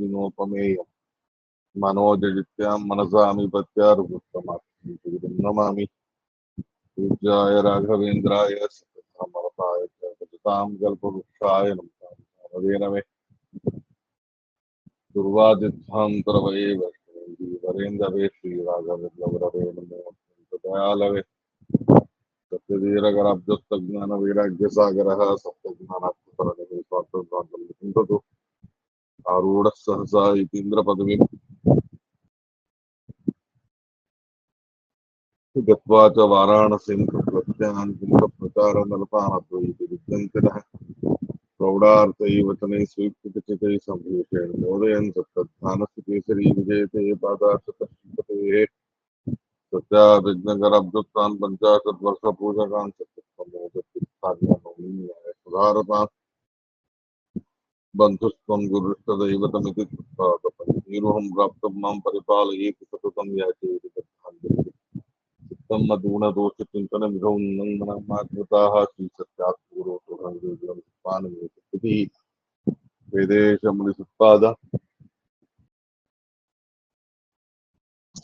దినోపమేయం మనోజజిత్యాం మనసామి పత్యారుపుత్తమామి పూజ్యాయ రాఘవేంద్రాయ సమరతాయ భజతాం కల్పవృక్షాయ నమః దుర్వాదిధ్వాంతరవయే వరేంద్రవే శ్రీరాఘవేంద్రవరవే నమో దయాలవే సత్యధీరగరాబ్జోత్తజ్ఞాన వైరాగ్య సాగర సప్తజ్ఞానాత్మకరణిందు ఆరూఢ సహసా ఇతీంద్ర పదవి గత్వా చ వారాణసీం ప్రచార నలపానద్వైతి విద్యంకరః ప్రౌఢార్థైవచనై స్వీకృతచితై సంభూషేణ మోదయన్ సప్తధ్యానస్య కేసరీ విజయతే పాదాశ్రతశ్రీపతే సత్యాభిజ్ఞకరబ్జోత్తాన్ పంచాశద్వర్షపూజకాన్ సత్యమోదాన్ బంధుస్త్వం గురుష్టదైవతమితి నీరుహం ప్రాప్తం మాం పరిపాలయేతి సతతం యాచేతి చిత్తం మదూనదోష చింతన విధౌన్నందనమాకృతాః శ్రీ సత్యాత్మగురోతుః వేదేశమునిసుత్పాద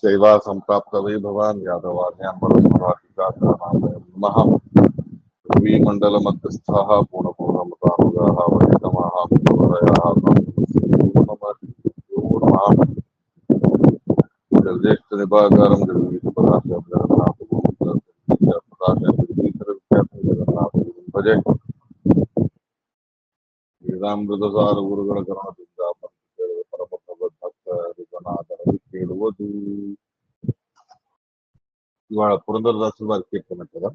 సేవా సంప్రాప్త వై భవాన్ యాదవాన్యాం పరస్పరాధికారానామయం నమః పృథ్వీమండల మధ్యస్థాః పూర్ణపూర్ణమతానుగాః వైష్ణవాః పురోరయాః నమః జగదేష్ట నిపాకారం జగదీశపదాశం జగన్నాథం భజే ವೇದಾಮೃತಸಾರ ಗುರುಗಳ ಕರುಣದಿಂದ ಪರಮ ಭಕ್ತನಾದರನ್ನು ಕೇಳುವುದು. ಇವಾಳ ಪುರಂದರದಾಸರ ವಾರಿ ಕೀರ್ತನೆ కదా.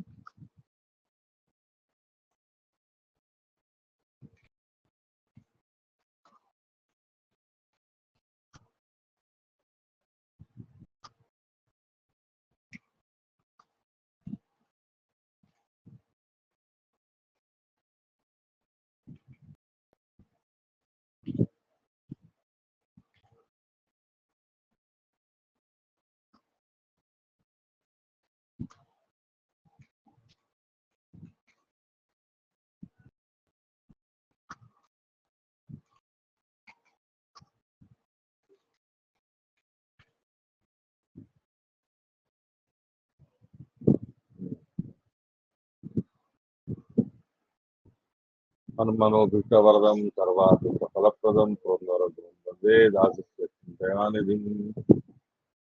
హనుమనోభిష్టవరదం సర్వార్థ ఫలప్రదం పురందరదం వందే దాసస్య దయానిధిం.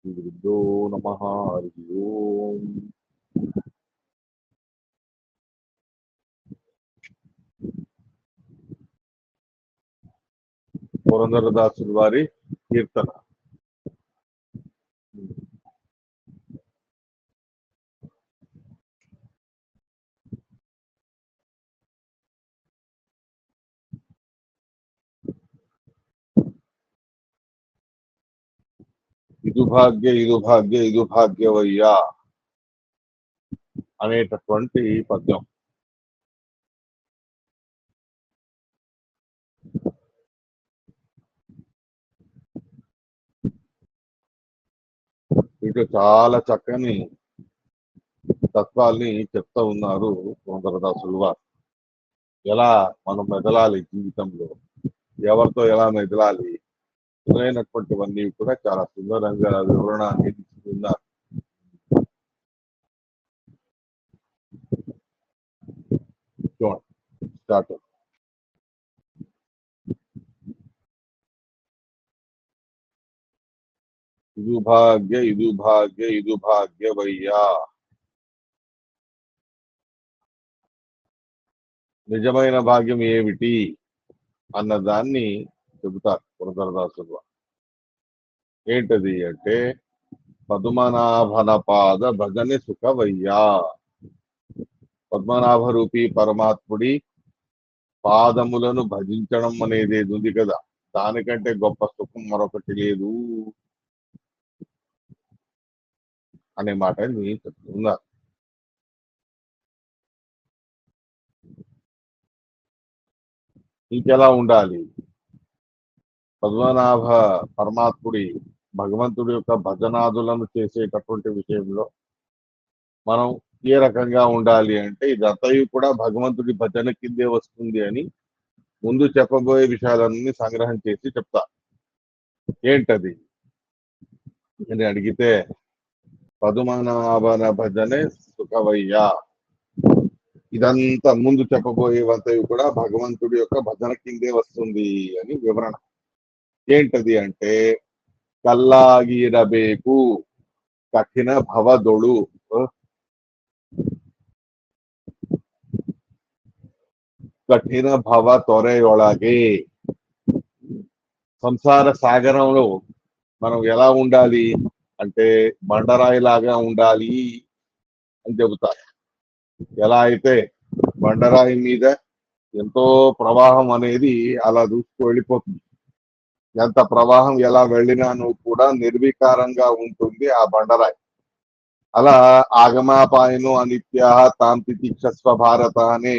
శ్రీగురుభ్యో నమః. హరి ఓం. పురందరదాసుల వారి కీర్తన. ఇది భాగ్య ఇది భాగ్య ఇది భాగ్యవయ్యా అనేటటువంటి పద్యం. ఇటు చాలా చక్కని తత్వాల్ని చెప్తా ఉన్నారు పురందరదాసుల వారు. ఎలా మనం మెదలాలి జీవితంలో, ఎవరితో ఎలా మెదలాలి మొదలైనటువంటివన్నీ కూడా చాలా సుందరంగా వివరణ అందిస్తున్నారు. స్టార్ట్. ఇది భాగ్య ఇది భాగ్య ఇది భాగ్యవయ్యా. నిజమైన భాగ్యం ఏమిటి అన్నదాన్ని చెబుతారు పురందరదాసులు. ఏంటది అంటే పద్మనాభన పాద భజని సుఖవయ్యా. పద్మనాభ రూపీ పరమాత్ముడి పాదములను భజించడం అనేది ఉంది కదా, దానికంటే గొప్ప సుఖం మరొకటి లేదు అనే మాటని చెప్తున్నారు. ఇంకెలా ఉండాలి? పద్మనాభ పరమాత్ముడి భగవంతుడి యొక్క భజనాదులను చేసేటటువంటి విషయంలో మనం ఏ రకంగా ఉండాలి అంటే ఇదంతయు కూడా భగవంతుడి భజన కిందే వస్తుంది అని ముందు చెప్పబోయే విషయాలన్నీ సంగ్రహం చేసి చెప్తా. ఏంటది అని అడిగితే పదుమనాభన భజనే సుఖవయ్య. ఇదంతా ముందు చెప్పబోయేవంతవి కూడా భగవంతుడి యొక్క భజన కిందే వస్తుంది అని వివరణ. ఏంటది అంటే కల్లాగిరಬೇಕು కఠిన భవదొడు, కఠిన భవ తొరెయొಳಗೆ. సంసార సాగరంలో మనం ఎలా ఉండాలి అంటే బండరాయిలాగా ఉండాలి అని చెబుతారు. ఎలా అయితే బండరాయి మీద ఎంతో ప్రవాహం అనేది అలా దూసుకు వెళ్ళిపోతుంది. ఎంత ప్రవాహం ఎలా వెళ్ళినాను కూడా నిర్వికారంగా ఉంటుంది ఆ బండరాయి. అలా ఆగమాపాయను అనిత్య తాం తితిక్షస్వ భారత అనే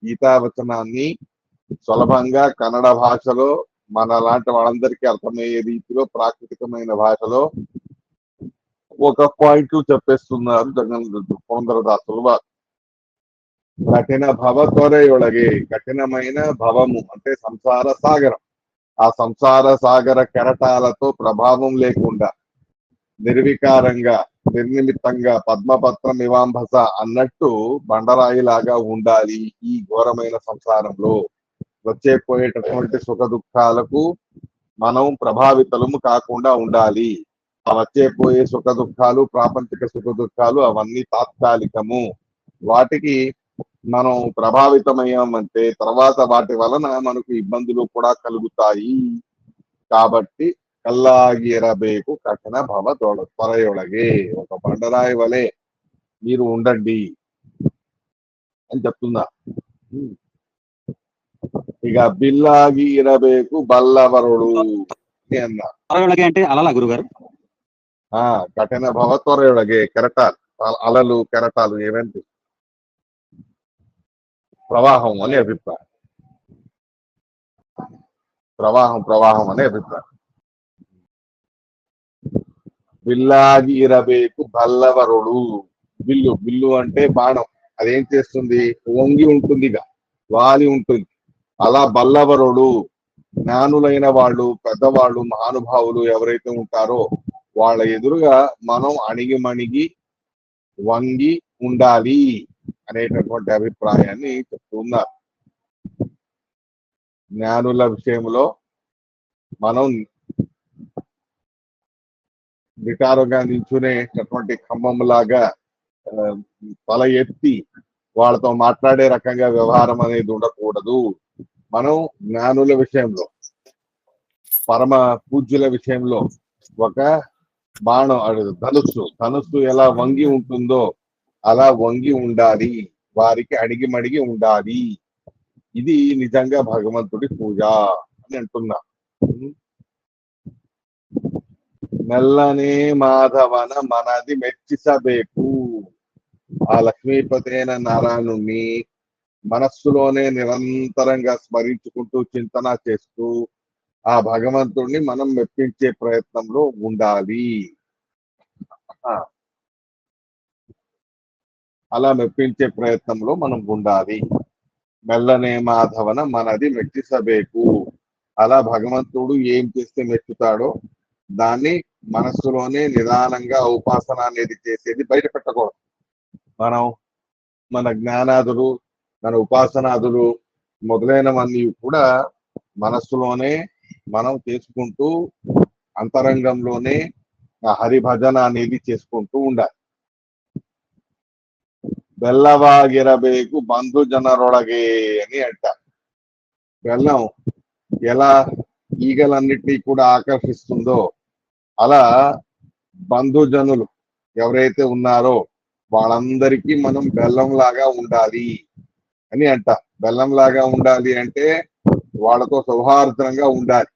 గీతావచనాన్ని సులభంగా కన్నడ భాషలో మన లాంటి వాళ్ళందరికీ అర్థమయ్యే రీతిలో ప్రాకృతికమైన భాషలో ఒక పాయింట్ చెప్పేస్తున్నారు పురందరదాసులు వారు. కఠిన భవ తొరెయొಳಗೆ, కఠినమైన భవము అంటే సంసార సాగరం. ఆ సంసార సాగర కెరటాలతో ప్రభావం లేకుండా నిర్వికారంగా నిర్నిమిత్తంగా పద్మపత్రం ఇవాంభస అన్నట్టు బండరాయిలాగా ఉండాలి. ఈ ఘోరమైన సంసారంలో వచ్చే పోయేటటువంటి సుఖ దుఃఖాలకు మనం ప్రభావితలము కాకుండా ఉండాలి. ఆ వచ్చే పోయే సుఖ దుఃఖాలు, ప్రాపంచిక సుఖ దుఃఖాలు అవన్నీ తాత్కాలికము. వాటికి మనం ప్రభావితమయ్యామంటే తర్వాత వాటి వలన మనకు ఇబ్బందులు కూడా కలుగుతాయి. కాబట్టి కల్లాగిరಬೇಕು కఠిన భవ తొరెయొಳಗೆ, ఒక బండరాయి వలె మీరు ఉండండి అని చెప్తున్నా. ఇక బిల్లాగి ఇరಬೇಕು బల్లవరుడు అని అన్నా. తొరెయొಳಗೆ అంటే అలలా గురుగారు? కఠిన భవ తొరెయొಳಗೆ, కెరటాలు, అలలు కెరటాలు ఏమేంటి ప్రవాహం అనే అభిప్రాయం. ప్రవాహం అనే అభిప్రాయం. బిల్లాగి ఇరಬೇಕು బల్లవరుడు, బిల్లు అంటే బాణం. అదేం చేస్తుంది? వంగి ఉంటుంది, వాలి ఉంటుంది. అలా బల్లవరుడు జ్ఞానులైన వాళ్ళు, పెద్దవాళ్ళు, మహానుభావులు ఎవరైతే ఉంటారో వాళ్ళ ఎదురుగా మనం అణిగిమణిగి వంగి ఉండాలి అనేటటువంటి అభిప్రాయాన్ని చెప్తున్నారు. జ్ఞానుల విషయంలో మనం నిటారుగా నిల్చునేటటువంటి ఖమ్మంలాగా తల ఎత్తి వాళ్ళతో మాట్లాడే రకంగా వ్యవహారం అనేది ఉండకూడదు. మనం జ్ఞానుల విషయంలో, పరమ పూజ్యుల విషయంలో ఒక బాణం, ధనుస్సు ఎలా వంగి ఉంటుందో అలా వంగి ఉండాలి, వారికి అడిగి ఉండాలి. ఇది నిజంగా భగవంతుడి పూజ అని అంటున్నా. మెల్లనే మాధవన మనది మెచ్చిసಬೇಕು. ఆ లక్ష్మీపతి అయిన నారాయణుణ్ణి మనస్సులోనే నిరంతరంగా స్మరించుకుంటూ చింతన చేస్తూ ఆ భగవంతుడిని మనం మెప్పించే ప్రయత్నంలో ఉండాలి. అలా మెప్పించే ప్రయత్నంలో మనం ఉండాలి. మెల్లనే మాధవన మనది మెచ్చిసಬೇಕು. అలా భగవంతుడు ఏం చేస్తే మెచ్చుతాడో దాన్ని మనస్సులోనే నిదానంగా ఉపాసన అనేది చేసేది బయట పెట్టకూడదు. మనం మన జ్ఞానాదులు, మన ఉపాసనాదులు మొదలైనవన్నీ కూడా మనస్సులోనే మనం చేసుకుంటూ అంతరంగంలోనే హరిభజన అనేది చేసుకుంటూ ఉండాలి. బెల్లವಾಗಿರಬೇಕು బంధు జనరొಳಗೆ అని అంటారు. బెల్లం ఎలా ఈగలన్నిటినీ కూడా ఆకర్షిస్తుందో అలా బంధుజనులు ఎవరైతే ఉన్నారో వాళ్ళందరికీ మనం బెల్లంలాగా ఉండాలి అని అంటారు. బెల్లంలాగా ఉండాలి అంటే వాళ్ళతో సౌహార్దంగా ఉండాలి.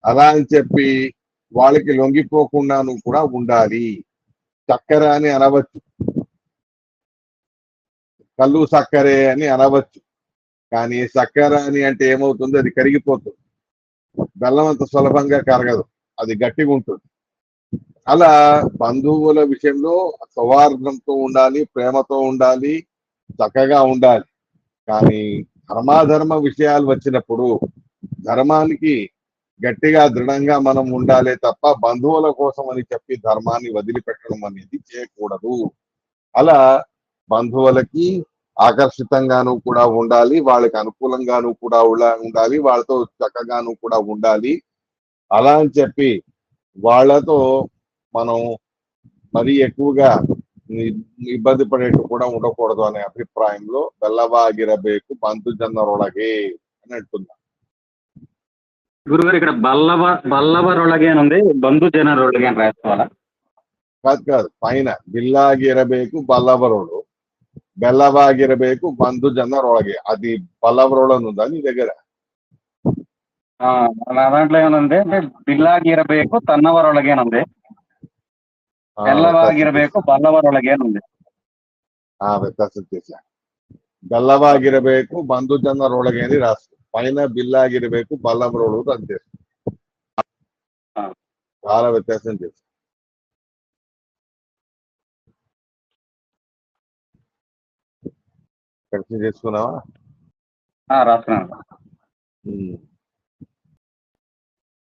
అలా అని చెప్పి వాళ్ళకి లొంగిపోకుండా నువ్వు కూడా ఉండాలి. చక్కెర అని అనవచ్చు, కళ్ళు సక్కరే అని అనవచ్చు. కానీ చక్కెర అని అంటే ఏమవుతుంది? అది కరిగిపోతుంది. బెల్లం అంత సులభంగా కరగదు, అది గట్టిగా ఉంటుంది. అలా బంధువుల విషయంలో సౌహార్దంతో ఉండాలి, ప్రేమతో ఉండాలి, చక్కగా ఉండాలి. కానీ ధర్మాధర్మ విషయాలు వచ్చినప్పుడు ధర్మానికి గట్టిగా దృఢంగా మనం ఉండాలే తప్ప బంధువుల కోసం అని చెప్పి ధర్మాన్ని వదిలిపెట్టడం అనేది చేయకూడదు. అలా బంధువులకి ఆకర్షితంగాను కూడా ఉండాలి, వాళ్ళకి అనుకూలంగాను కూడా ఉండాలి, వాళ్ళతో చక్కగాను కూడా ఉండాలి. అలా అని చెప్పి వాళ్ళతో మనం మరీ ఎక్కువగా ని- ఇబ్బంది పడేట్టు కూడా ఉండకూడదు అనే అభిప్రాయంలో బెల్లవాగిరబేకు బంధుజనరొಳಗೆ అని అంటున్నా. గురుగారు ఇక్కడ బల్లవరొಳಗೆ అని ఉంది, బంధు జనరొಳಗೆ అని రాసుకోవాలా? కాదు కాదు, పైన బిల్లాగిరబేకు బల్లవరుడు, బెల్లవాగిరబేకు బంధుజనరొಳಗೆ. అది బల్లవరుడు ఉందా నీ దగ్గర? ఆ, నా దాంట్లో ఏమనుంది అంటే బిల్లాగిరಬೇಕು తన్నవరొಳಗೆ అని ఉంది, వ్యత్యాసం బెల్లವಾಗಿರಬೇಕು చేశా, బల్లవరొಳಗೆ అని ఉంది. వ్యత్యాసం చేశా. బెల్లವಾಗಿರಬೇಕು బంధుజనరొಳಗೆ అని రాసు, పైన బిల్లాగిరಬೇಕು బల్లవరుడు అంతే. ఆ, చాలా వ్యత్యాసం చేశా. కరెక్షన్ చేసుకున్నావా? రాస్తున్నాను. ఉమ్.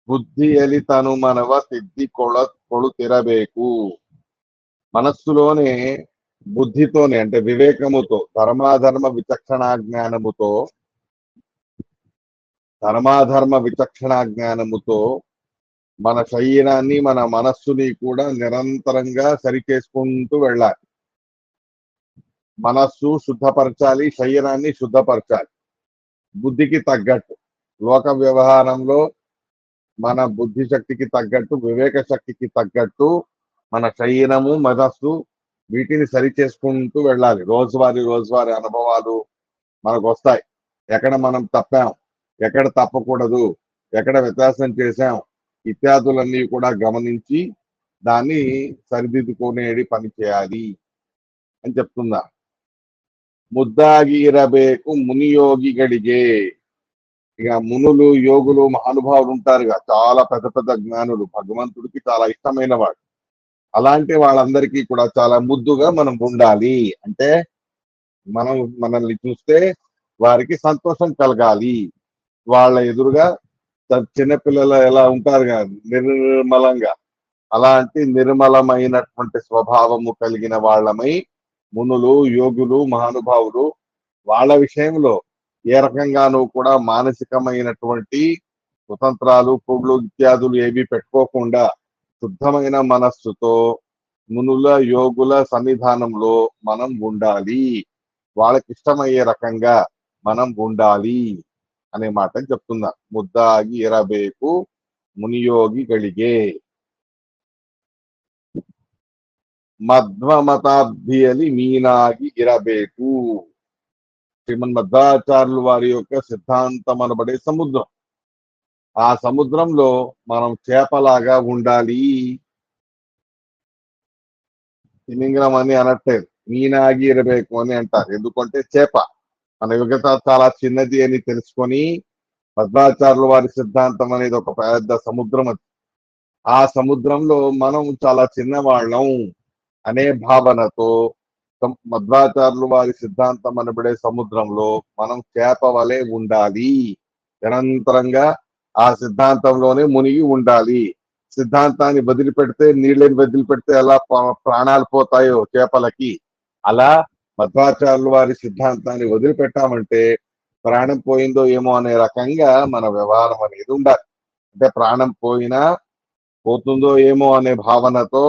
బుద్ధిಯಲ್ಲಿ తను మనవ సిద్ధి కొಳುతిరಬೇಕು. మనస్సులోనే బుద్ధితోనే అంటే వివేకముతో ధర్మాధర్మ విచక్షణ జ్ఞానముతో మన శరీరాన్ని మన మనస్సుని కూడా నిరంతరంగా సరిచేసుకుంటూ వెళ్ళాలి. మనస్సు శుద్ధపరచాలి, శరీరాన్ని శుద్ధపరచాలి. బుద్ధికి తగ్గట్టు లోక వ్యవహారంలో మన బుద్ధి శక్తికి తగ్గట్టు, వివేక శక్తికి తగ్గట్టు మన శరీరము మనస్సు వీటిని సరి చేసుకుంటూ వెళ్ళాలి. రోజువారీ అనుభవాలు మనకు వస్తాయి. ఎక్కడ మనం తప్పాం, ఎక్కడ తప్పకూడదు, ఎక్కడ వ్యత్యాసం చేశాం ఇత్యాదులన్నీ కూడా గమనించి దాన్ని సరిదిద్దుకునేది పని చేయాలి అని చెప్తున్నా. ముద్దాగి ఇరಬೇಕು మునియోగిಗಳಿಗೆ. ఇక మునులు, యోగులు, మహానుభావులు ఉంటారుగా, చాలా పెద్ద పెద్ద జ్ఞానులు, భగవంతుడికి చాలా ఇష్టమైన వాడు. అలాంటి వాళ్ళందరికీ కూడా చాలా ముద్దుగా మనం ఉండాలి. అంటే మనం మనల్ని చూస్తే వారికి సంతోషం కలగాలి. వాళ్ళ ఎదురుగా చిన్నపిల్లలు ఎలా ఉంటారుగా నిర్మలంగా, అలాంటి నిర్మలమైనటువంటి స్వభావము కలిగిన వాళ్ళమై మునులు, యోగులు, మహానుభావులు వాళ్ళ విషయంలో ఏ రకంగానూ కూడా మానసికమైనటువంటి స్వతంత్రాలు, పొగులు ఇత్యాదులు ఏవి పెట్టుకోకుండా శుద్ధమైన మనస్సుతో మునుల, యోగుల సన్నిధానంలో మనం ఉండాలి. వాళ్ళకి ఇష్టమయ్యే రకంగా మనం ఉండాలి అనే మాట చెప్తున్నా. ముద్దాగి ఇరಬೇಕು మునియోగిಗಳಿಗೆ. మధ్వమతాబ్ధిಯಲ್ಲಿ మీనాగి ఇరಬೇಕು. శ్రీమన్ మధ్వాచార్యులు వారి యొక్క సిద్ధాంతం అనబడే సముద్రం. ఆ సముద్రంలో మనం చేపలాగా ఉండాలి. తిమింగలం అని అనట్లేదు, మీనాగి ఇరಬೇಕು అని అంటారు. ఎందుకంటే చేప మన యుగత చాలా చిన్నది అని తెలుసుకొని మధ్వాచార్యుల వారి సిద్ధాంతం అనేది ఒక పెద్ద సముద్రం. ఆ సముద్రంలో మనం చాలా చిన్నవాళ్ళం అనే భావనతో మధ్వాచార్యులు వారి సిద్ధాంతం అనబడే సముద్రంలో మనం చేప వలె ఉండాలి. నిరంతరంగా ఆ సిద్ధాంతంలోనే మునిగి ఉండాలి. సిద్ధాంతాన్ని వదిలిపెడితే, నీళ్ళని వదిలిపెడితే ఎలా ప్రాణాలు పోతాయో చేపలకి, అలా మధ్వాచార్యుల వారి సిద్ధాంతాన్ని వదిలిపెట్టామంటే ప్రాణం పోయిందో ఏమో అనే రకంగా మన వ్యవహారం అనేది ఉండాలి. అంటే ప్రాణం పోతుందో ఏమో అనే భావనతో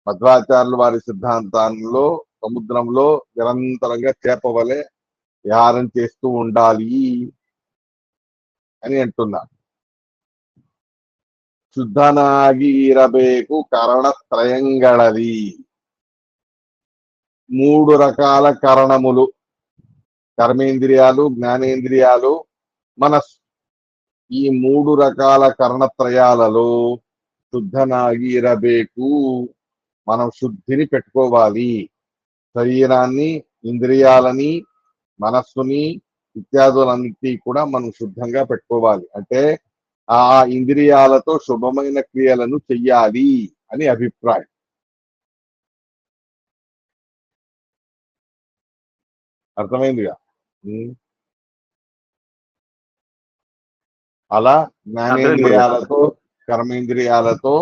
మధ్వాచార్యుల వారి సిద్ధాంతాల్లో సముద్రంలో నిరంతరంగా చేప వలె విహారం చేస్తూ ఉండాలి అని అంటున్నా. శుద్ధనాగి ఇరಬೇಕು కరణత్రయంగళది. 3 రకాల కరణములు, కర్మేంద్రియాలు, జ్ఞానేంద్రియాలు, మనస్సు. ఈ 3 రకాల కరణత్రయాలలో శుద్ధనాగి ఇరಬೇಕು. మనం శుద్ధిని పెట్టుకోవాలి. శరీరాన్ని, ఇంద్రియాలని, మనస్సుని ఇత్యాదులన్నిటి కూడా మనం శుద్ధంగా పెట్టుకోవాలి. అంటే ఆ ఇంద్రియాలతో శుభమైన క్రియలను చెయ్యాలి అని అభిప్రాయం. అర్థమైందిగా? అలా అర్థమైంది గురుగారు. జ్ఞానేంద్రియాలతో, కర్మేంద్రియాలతో,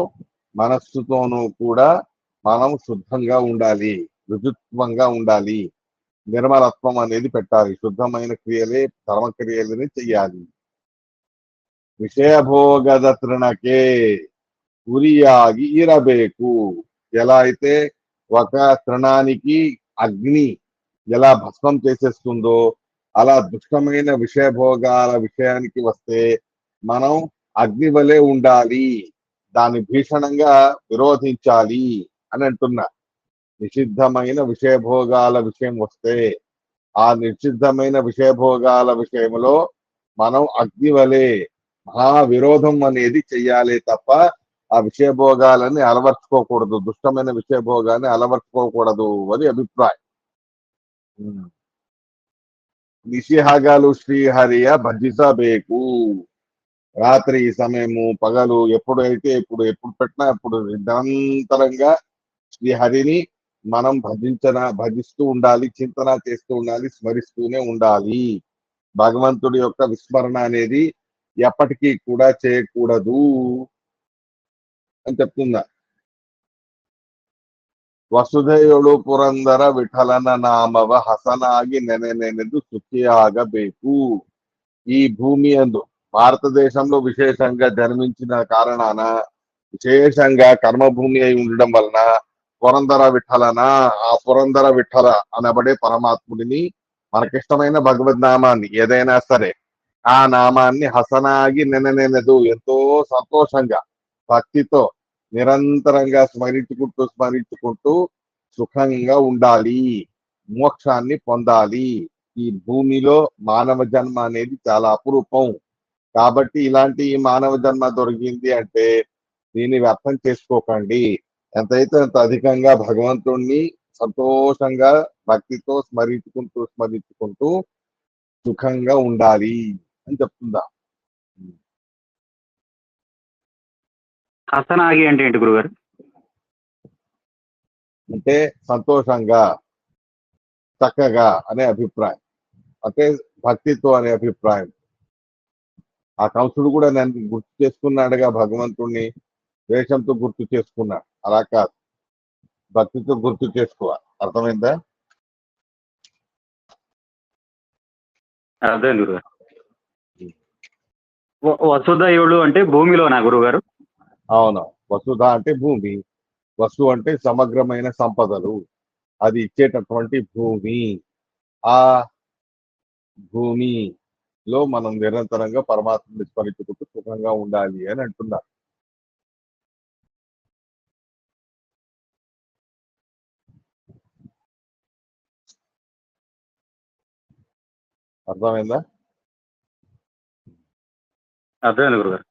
మనస్సుతోనూ కూడా మనం శుద్ధంగా ఉండాలి, రుజుత్వంగా ఉండాలి. నిర్మలత్వం అనేది పెట్టాలి. శుద్ధమైన క్రియలే ధర్మక్రియలని చెయ్యాలి. ವಿಷಯಭೋಗದ ತೃಣಕ್ಕೆ గురియాగి ఇరబేకు. ఎలా అయితే ఒక తృణానికి అగ్ని ఎలా భస్మం చేసేస్తుందో, అలా దుష్టమైన విషయభోగాల విషయానికి వస్తే మనం అగ్ని వలె ఉండాలి, దాన్ని భీషణంగా విరోధించాలి అని అంటున్నా. నిషిద్ధమైన విషయభోగాల విషయం వస్తే ఆ నిషిద్ధమైన విషయభోగాల విషయంలో మనం అగ్ని వలె మహా విరోధం అనేది చెయ్యాలి తప్ప ఆ విషయభోగాలని అలవర్చుకోకూడదు, దుష్టమైన విషయభోగాన్ని అలవర్చుకోకూడదు అని అభిప్రాయం. నిషిహగలు శ్రీహరియ భజిసబేకు. రాత్రి సమయము పగలు ఎప్పుడైతే ఎప్పుడు పెట్టినా అప్పుడు నిరంతరంగా శ్రీహరిని మనం భజిస్తూ ఉండాలి, చింతన చేస్తూ ఉండాలి, స్మరిస్తూనే ఉండాలి. భగవంతుడి యొక్క విస్మరణ అనేది ఎప్పటికీ కూడా చేయకూడదు అని చెప్తుందా. ವಸುಧೆಯೊಳು ಪುರಂದರ ವಿಠಲನ ನಾಮವ ಹಸನಾಗಿ ನೆನೆನೆನೆದು సుఖియాగಬೇಕು. ఈ భూమి అందు భారతదేశంలో విశేషంగా జన్మించిన కారణాన, విశేషంగా కర్మభూమి అయి ఉండడం వలన పురందర విఠలన, ఆ పురందర విఠల అనబడే పరమాత్ముడిని, మనకిష్టమైన భగవద్ నామాన్ని ఏదైనా సరే ఆ నామాన్ని హసనాగి నెననెనదు ఎంతో సంతోషంగా భక్తితో నిరంతరంగా స్మరించుకుంటూ సుఖంగా ఉండాలి, మోక్షాన్ని పొందాలి. ఈ భూమిలో మానవ జన్మ అనేది చాలా అపురూపం. కాబట్టి ఇలాంటి ఈ మానవ జన్మ దొరికింది అంటే దీన్ని వ్యర్థం చేసుకోకండి. ఎంతైతే అంత అధికంగా భగవంతుణ్ణి సంతోషంగా భక్తితో స్మరించుకుంటూ సుఖంగా ఉండాలి అని చెప్తుందా. హసనాగి అంటే ఏంటి గురుగారు? అంటే సంతోషంగా, చక్కగా అనే అభిప్రాయం, అంటే భక్తితో అనే అభిప్రాయం. ఆ కంసుడు కూడా నన్ను గుర్తు చేసుకున్నాడుగా భగవంతుణ్ణి, ద్వేషంతో గుర్తు చేసుకున్నాడు. అలా కాదు, భక్తితో గుర్తు చేసుకోవాలి. అర్థమైందా? అర్థమైంది గురుగారు. వసుధయుడు అంటే భూమిలోనా గురుగారు? అవును. వసుధ అంటే భూమి, వసు అంటే సమగ్రమైన సంపదలు, అది ఇచ్చేటటువంటి భూమి. ఆ భూమిలో మనం నిరంతరంగా పరమాత్మని స్మరించుకుంటూ సుఖంగా ఉండాలి అని అంటున్నారు. అర్థమైందా? అర్థమైంది గురుగారు.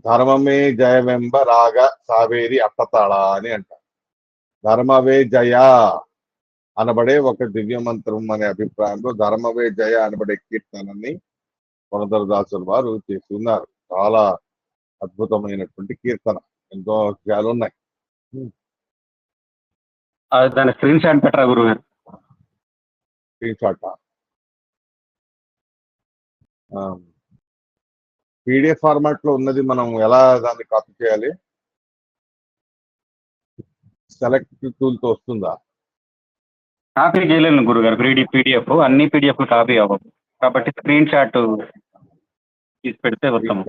ధర్మమే జయమెంబ రాగ సావేరి అట్టతాళ అని అంటారు. ధర్మవే జయ అనబడే ఒక దివ్య మంత్రం అనే అభిప్రాయంలో ధర్మవే జయ అనబడే కీర్తనని పురంధరదాసుల వారు చేస్తున్నారు. చాలా అద్భుతమైనటువంటి కీర్తన, ఎంతో విషయాలు ఉన్నాయి. దాని స్క్రీన్ షాట్ పెట్టరా గురుగారు? స్క్రీన్ షాట్ పీడిఎఫ్ ఫార్మాట్ లో ఉన్నది, మనం ఎలా దాన్ని కాపీ చేయాలి? సెలెక్ట్ టూల్ తో వస్తుందా? కాపీ చేయలేను గురుగారు. పీడిఎఫ్ అన్ని పీడిఎఫ్ కాపీ అవ్వవు, కాబట్టి స్క్రీన్ షాట్ తీసి పెడితే వస్తాము.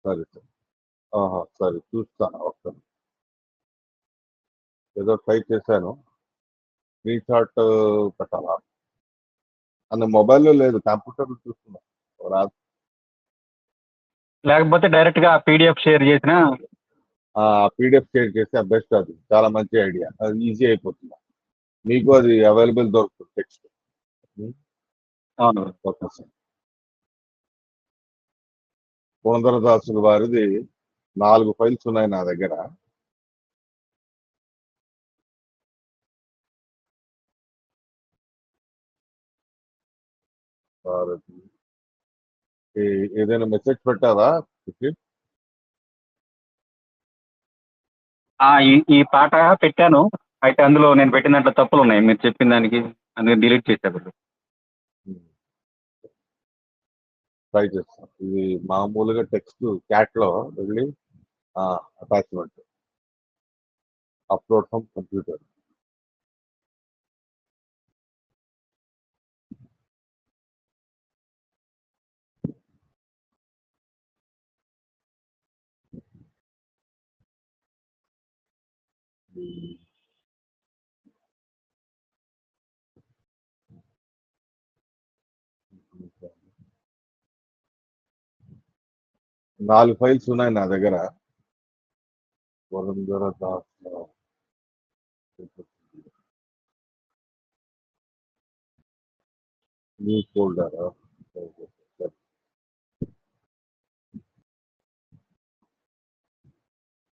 సరే సరే చూస్తాను. ఒకసారి ఏదో ట్రై చేశాను, స్క్రీన్ షాట్ పెట్టాలా అన్న మొబైల్లో లేదు, కంప్యూటర్లో చూస్తున్నా. లేకపోతే డైరెక్ట్ గా పీడిఎఫ్ షేర్ చేసిన పీడిఎఫ్ షేర్ చేస్తే బెస్ట్. అది చాలా మంచి ఐడియా, అది ఈజీ అయిపోతుంది, మీకు అది అవైలబుల్ దొరుకుతుంది టెక్స్ట్. అవును. Okay sir. పురంధరదాసుల వారిది 4 ఫైల్స్ ఉన్నాయి నా దగ్గర. భారతి ఏదైనా మెసేజ్ పెట్టారా? ఈ పాట పెట్టాను. అయితే అందులో నేను పెట్టిన దాంట్లో తప్పులు ఉన్నాయి మీరు చెప్పిన దానికి, అందుకే డిలీట్ చేశాను. ట్రై చేస్తాం. ఇది మామూలుగా టెక్స్ట్ క్యాట్ లో వెళ్ళి అటాచ్మెంట్ అప్లోడ్ ఫ్రమ్ కంప్యూటర్. నాలుగు ఫైల్స్ ఉన్నాయి నా దగ్గర. వరుంధర దాస్ న్యూ ఫోల్డర్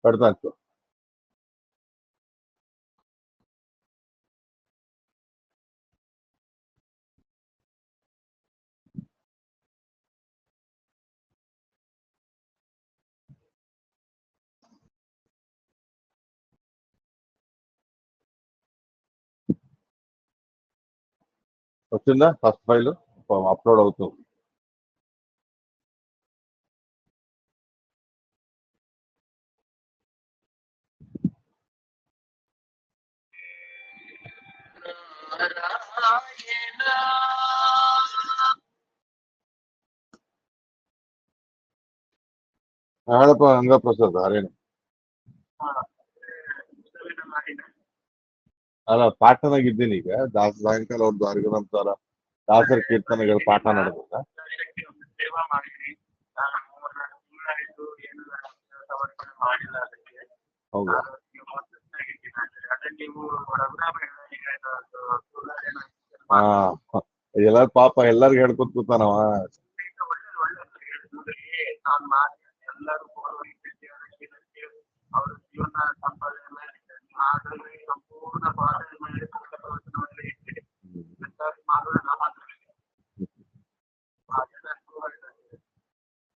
పెడతాను. వచ్చిందా ఫస్ట్ ఫైల్ అప్లోడ్ అవుతుంది. ನಾಳಪ್ಪ ಹಂಗ ಪ್ರಸಾದ್ ಅರೇನು ಅಲ್ಲ ಪಾಠನಾಗಿದ್ದೀನಿ ಈಗ ಸಾಯಂಕಾಲ ಅವ್ರದ್ದು ಅರ್ಗನಂತರ ದಾಸರ ಕೀರ್ತನೆಗಳ ಪಾಠ ನಡೆದ ಹೌದು. ಹಾ ಎಲ್ಲಾರು ಪಾಪ ಎಲ್ಲರಿಗೂ ಹೇಳ್ಕೊತ ಕೂತಾನವ.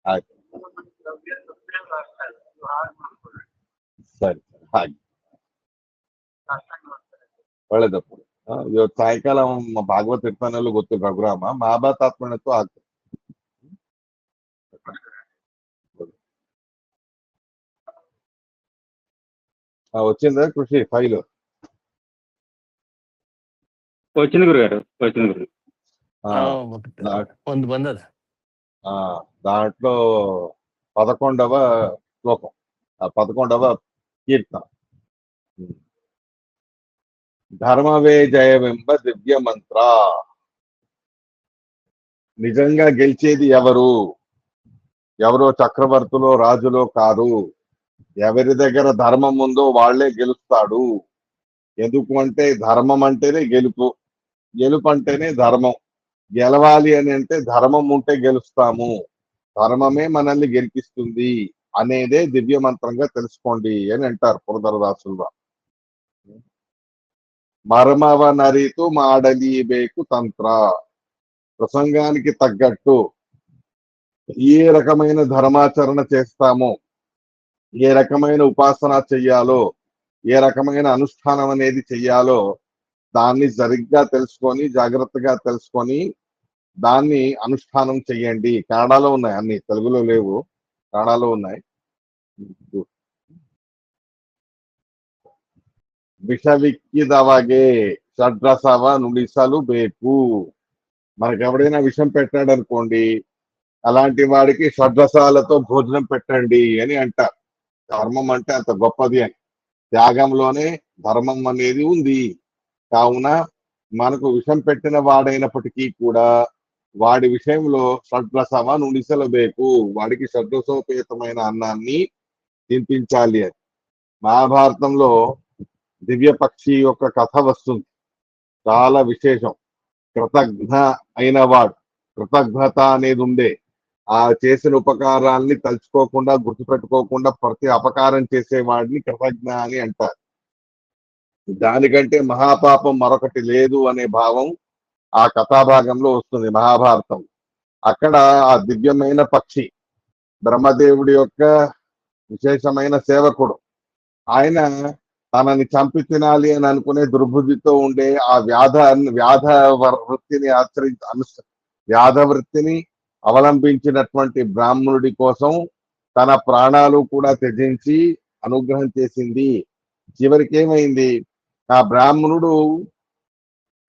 ಆಯ್ತು ಸರಿ ಹಾಗೆ ಒಳ್ಳೇದಪ್ಪ. ಇವತ್ತು ಸಾಯಂಕಾಲ ಭಾಗವತ್ ಇರ್ತಾನಲ್ಲೂ ಗೊತ್ತು ಪ್ರೋಗ್ರಾಮ ಮಹಾಭಾರತ ಆತ್ಮಣತ್ತು ಆಗ್ತದೆ. వచ్చిందా కృషి ఫైల్? వచ్చింది గురుగారు, వచ్చింది గురు. దాంట్లో 11వ శ్లోకం, 11వ కీర్తన. ధర్మవే జయವೆಂಬ దివ్య మంత్ర. నిజంగా గెలిచేది ఎవరు? ఎవరో చక్రవర్తులో రాజులో కాదు. ఎవరి దగ్గర ధర్మం ఉందో వాళ్లే గెలుస్తాడు. ఎందుకు అంటే ధర్మం అంటేనే గెలుపు, గెలుపు అంటేనే ధర్మం. గెలవాలి అని అంటే ధర్మం ఉంటే గెలుస్తాము, ధర్మమే మనల్ని గెలిపిస్తుంది అనేదే దివ్య మంత్రంగా తెలుసుకోండి అని అంటారు పురందరదాసులు. మర్మవ నరితు మాడలీబేకు తంత్ర. ప్రసంగానికి తగ్గట్టు ఏ రకమైన ధర్మాచరణ చేస్తామో, ఏ రకమైన ఉపాసన చెయ్యాలో, ఏ రకమైన అనుష్ఠానం అనేది చెయ్యాలో దాన్ని సరిగ్గా తెలుసుకొని జాగ్రత్తగా తెలుసుకొని దాన్ని అనుష్ఠానం చెయ్యండి. కన్నడలో ఉన్నాయి అన్ని, తెలుగులో లేవు, కన్నడలో ఉన్నాయి. విషవిక్కిదవగే షడ్రసవ నుడిసలు బేకు. మనకి ఎవడైనా విషం పెట్టాడు అనుకోండి, అలాంటి వాడికి షడ్రసాలతో భోజనం పెట్టండి అని అంటారు. ధర్మం అంటే అంత గొప్పది అని. త్యాగంలోనే ధర్మం అనేది ఉంది. కావున మనకు విషం పెట్టిన వాడైనప్పటికీ కూడా వాడి విషయంలో షడ్రసవ నుడిసలబేకు, వాడికి షడ్రసోపేతమైన అన్నాన్ని తినిపించాలి అని. మహాభారతంలో దివ్య పక్షి యొక్క కథ వస్తుంది, చాలా విశేషం. కృతజ్ఞ అయిన వాడు, కృతజ్ఞత అనేది ఉండే, ఆ చేసిన ఉపకారాల్ని తలుచుకోకుండా గుర్తుపెట్టుకోకుండా ప్రతి అపకారం చేసేవాడిని కృతజ్ఞ అని అంటారు. దానికంటే మహాపాపం మరొకటి లేదు అనే భావం ఆ కథాభాగంలో వస్తుంది మహాభారతం. అక్కడ ఆ దివ్యమైన పక్షి బ్రహ్మదేవుడి యొక్క విశేషమైన సేవకుడు. ఆయన తనని చంపి తినాలి అని అనుకునే దుర్బుద్ధితో ఉండే ఆ వృత్తిని వ్యాధ వృత్తిని అవలంబించినటువంటి బ్రాహ్మణుడి కోసం తన ప్రాణాలు కూడా త్యజించి అనుగ్రహం చేసింది. చివరికి ఏమైంది, ఆ బ్రాహ్మణుడు